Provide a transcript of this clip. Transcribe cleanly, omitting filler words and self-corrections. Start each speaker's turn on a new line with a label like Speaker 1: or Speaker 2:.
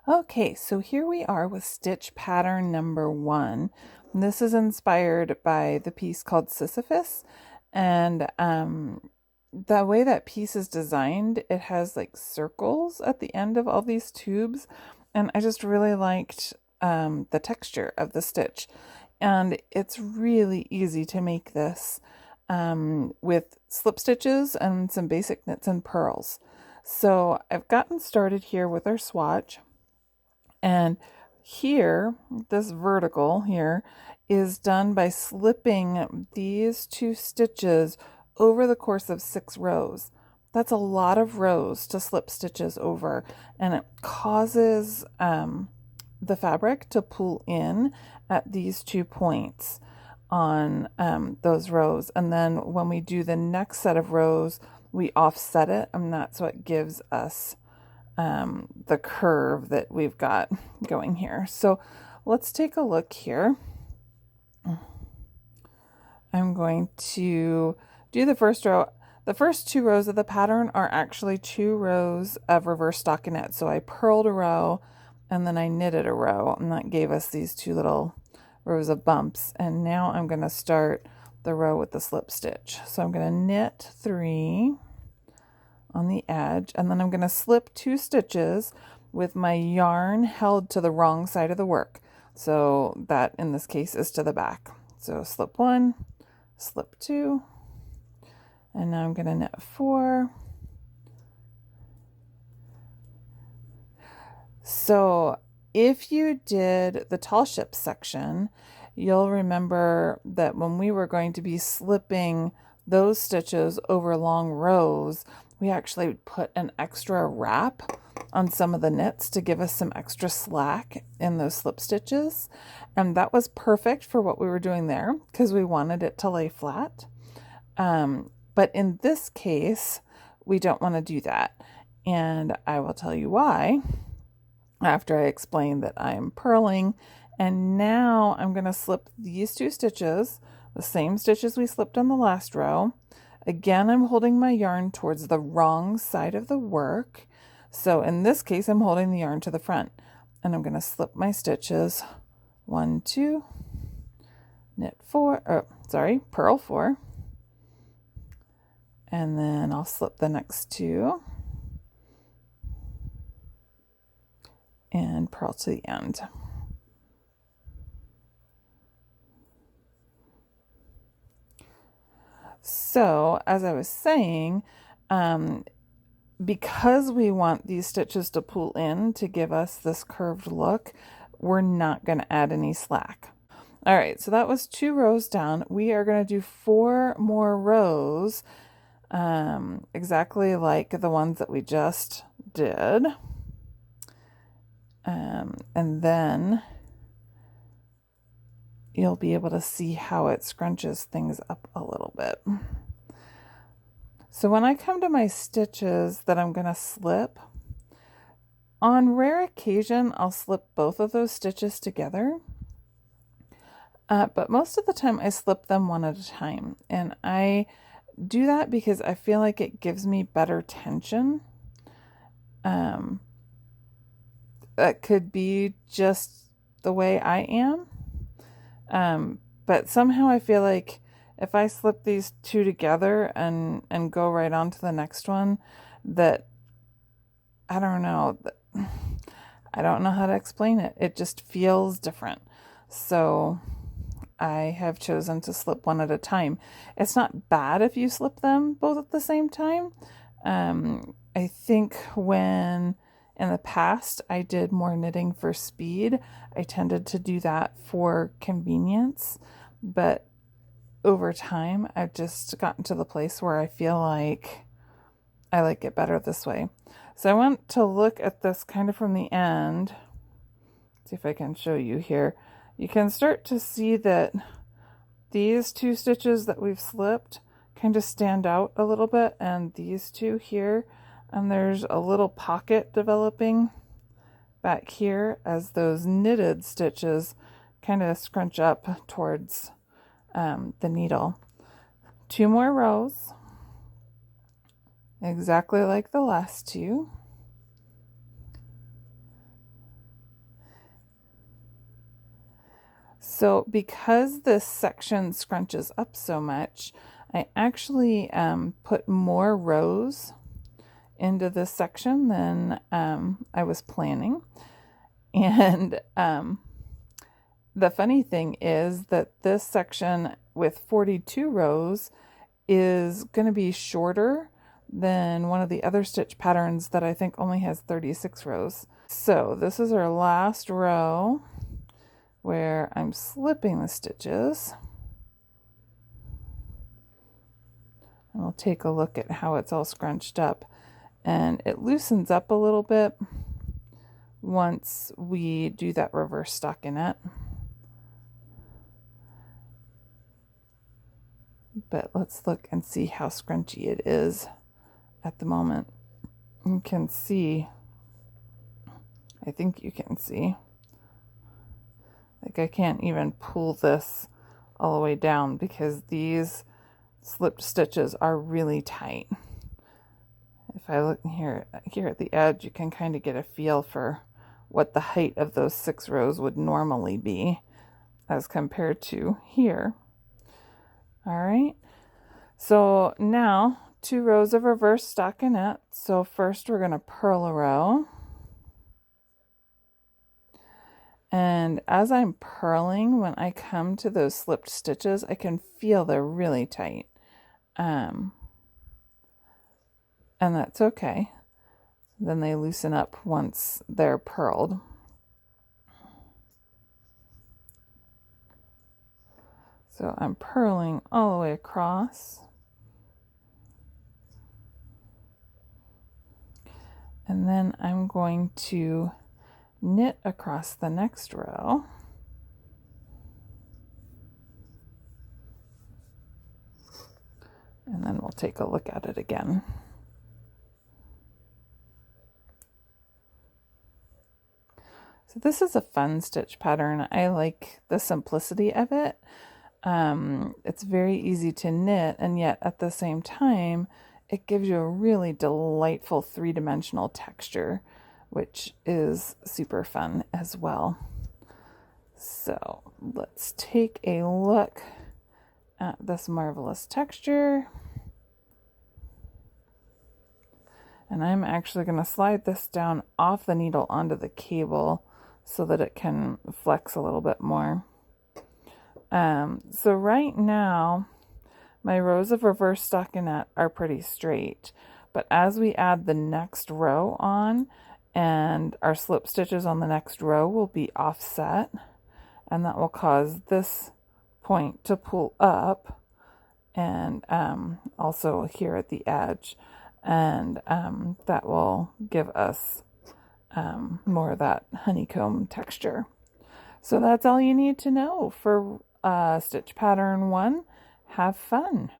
Speaker 1: Okay, so here we are with stitch pattern number 1. This is inspired by the piece called Sisyphus, and the way that piece is designed, it has like circles at the end of all these tubes, and I just really liked the texture of the stitch, and it's really easy to make this with slip stitches and some basic knits and purls. So I've gotten started here with our swatch. And here, this vertical here is done by slipping these 2 stitches over the course of 6 rows. That's a lot of rows to slip stitches over, and it causes the fabric to pull in at these 2 points on those rows. And then when we do the next set of rows, we offset it, and that's what gives us the curve that we've got going here. So let's take a look here. I'm going to do the first row. The first 2 rows of the pattern are actually 2 rows of reverse stockinette. So I purled a row and then I knitted a row, and that gave us these 2 little rows of bumps. And now I'm going to start the row with the slip stitch. So I'm going to knit 3 on the edge, and then I'm going to slip 2 stitches with my yarn held to the wrong side of the work. So that in this case is to the back. So slip 1, slip 2, and now I'm going to knit 4. So if you did the tall ship section, you'll remember that when we were going to be slipping those stitches over long rows, we actually put an extra wrap on some of the knits to give us some extra slack in those slip stitches. And that was perfect for what we were doing there because we wanted it to lay flat. But in this case, we don't want to do that. And I will tell you why after I explain that I'm purling. And now I'm going to slip these 2 stitches, the same stitches we slipped on the last row. Again, I'm holding my yarn towards the wrong side of the work. So in this case, I'm holding the yarn to the front, and I'm going to slip my stitches 1, 2, knit 4, purl 4, and then I'll slip the next 2 and purl to the end. So as I was saying, because we want these stitches to pull in to give us this curved look, we're not going to add any slack. All right, so that was 2 rows down. We are going to do 4 more rows, exactly like the ones that we just did. And then you'll be able to see how it scrunches things up a little bit. So when I come to my stitches that I'm going to slip, on rare occasion, I'll slip both of those stitches together. But most of the time I slip them one at a time. And I do that because I feel like it gives me better tension. That could be just the way I am. But somehow I feel like if I slip these 2 together and go right on to the next one, that I don't know how to explain it. It just feels different. So I have chosen to slip one at a time. It's not bad if you slip them both at the same time. I think when in the past I did more knitting for speed, I tended to do that for convenience, but over time I've just gotten to the place where I feel like I like it better this way. So I want to look at this kind of from the end. See if I can show you here. You can start to see that these 2 stitches that we've slipped kind of stand out a little bit, and these 2 here, and there's a little pocket developing back here as those knitted stitches kind of scrunch up towards the needle. 2 more rows, exactly like the last 2. So because this section scrunches up so much, I actually put more rows into this section than I was planning. And the funny thing is that this section with 42 rows is going to be shorter than one of the other stitch patterns that I think only has 36 rows. So this is our last row where I'm slipping the stitches. And we'll take a look at how it's all scrunched up. And it loosens up a little bit once we do that reverse stockinette. But let's look and see how scrunchy it is at the moment. You can see, I think you can see, like I can't even pull this all the way down because these slipped stitches are really tight. If I look here at the edge, you can kind of get a feel for what the height of those 6 rows would normally be as compared to here. All right, so now 2 rows of reverse stockinette. So first we're going to purl a row. And as I'm purling, when I come to those slipped stitches, I can feel they're really tight. And that's okay. Then they loosen up once they're purled. So I'm purling all the way across. And then I'm going to knit across the next row. And then we'll take a look at it again. So this is a fun stitch pattern. I like the simplicity of it. It's very easy to knit, and yet at the same time, it gives you a really delightful 3-dimensional texture, which is super fun as well. So let's take a look at this marvelous texture. And I'm actually going to slide this down off the needle onto the cable so that it can flex a little bit more. So right now, my rows of reverse stockinette are pretty straight, but as we add the next row on, and our slip stitches on the next row will be offset, and that will cause this point to pull up, and also here at the edge, and that will give us more of that honeycomb texture. So that's all you need to know for stitch pattern 1. Have fun.